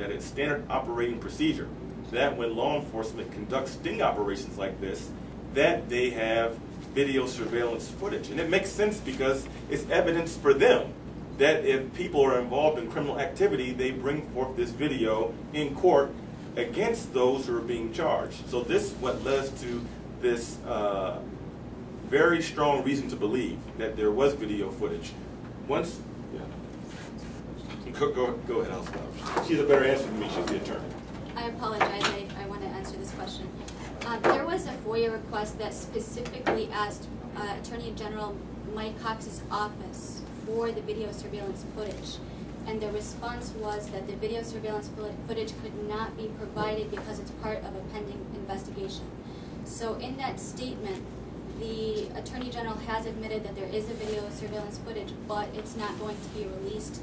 that it's standard operating procedure that when law enforcement conducts sting operations like this, that they have video surveillance footage. And it makes sense because it's evidence for them that if people are involved in criminal activity, they bring forth this video in court against those who are being charged. So this is what led to this very strong reason to believe that there was video footage. Once, yeah. Go ahead, I'll stop. She's a better answer than me, she's the attorney. I apologize, I want to answer this question. There was a FOIA request that specifically asked Attorney General Mike Cox's office for the video surveillance footage. And the response was that the video surveillance footage could not be provided because it's part of a pending investigation. So in that statement, the Attorney General has admitted that there is a video surveillance footage, but it's not going to be released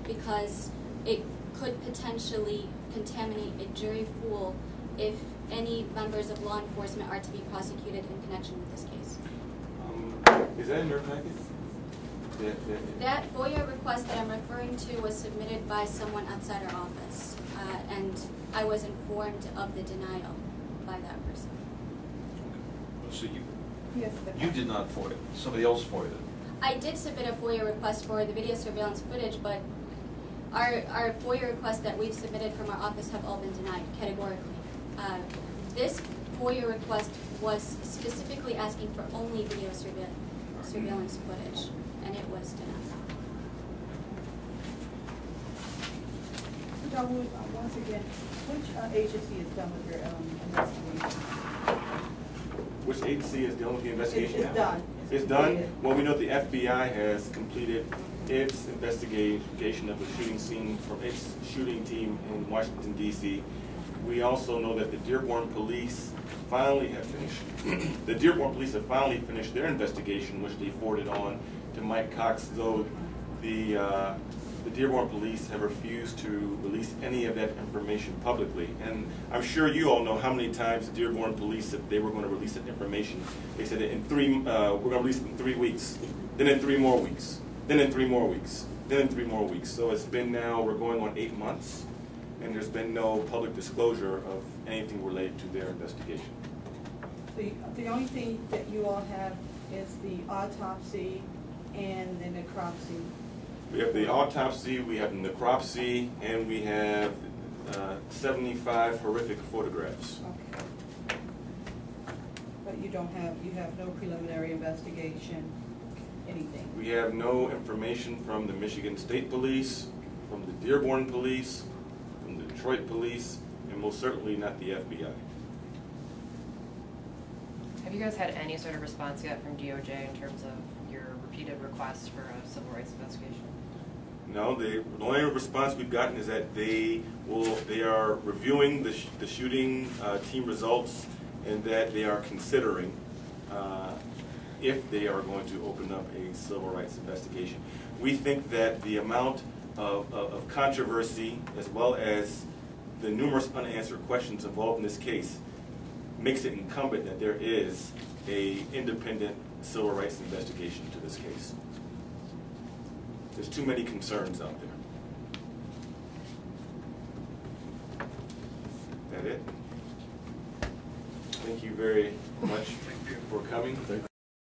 because it could potentially contaminate a jury pool if any members of law enforcement are to be prosecuted in connection with this case. Is that in your packet? That FOIA request that I'm referring to was submitted by someone outside our office, and I was informed of the denial by that person. So you did not FOIA it. Somebody else FOIA'd it. I did submit a FOIA request for the video surveillance footage, but our FOIA requests that we've submitted from our office have all been denied categorically. This FOIA request was specifically asking for only video surveillance footage, and it was denied. Once again, which agency is done with your investigation? Which agency is dealing with the investigation? It's done. It's done? Well, we know the FBI has completed its investigation of the shooting scene from its shooting team in Washington, D.C. We also know that the Dearborn Police finally have finished. The Dearborn Police have finally finished their investigation, which they forwarded on to Mike Cox, though the Dearborn Police have refused to release any of that information publicly. And I'm sure you all know how many times the Dearborn Police said they were going to release that information. They said that we're going to release it in 3 weeks, then in 3 more weeks, then in 3 more weeks, then in 3 more weeks. So it's been now, we're going on 8 months, and there's been no public disclosure of anything related to their investigation. The only thing that you all have is the autopsy and the necropsy. We have the autopsy, we have the necropsy, and we have 75 horrific photographs. Okay. But you have no preliminary investigation, anything? We have no information from the Michigan State Police, from the Dearborn Police, from the Detroit Police, and most certainly not the FBI. Have you guys had any sort of response yet from DOJ in terms of your repeated requests for a civil rights investigation? No, the only response we've gotten is that they are reviewing the shooting team results, and that they are considering if they are going to open up a civil rights investigation. We think that the amount of controversy, as well as the numerous unanswered questions involved in this case, makes it incumbent that there is an independent civil rights investigation to this case. There's too many concerns out there. That it? Thank you very much for coming.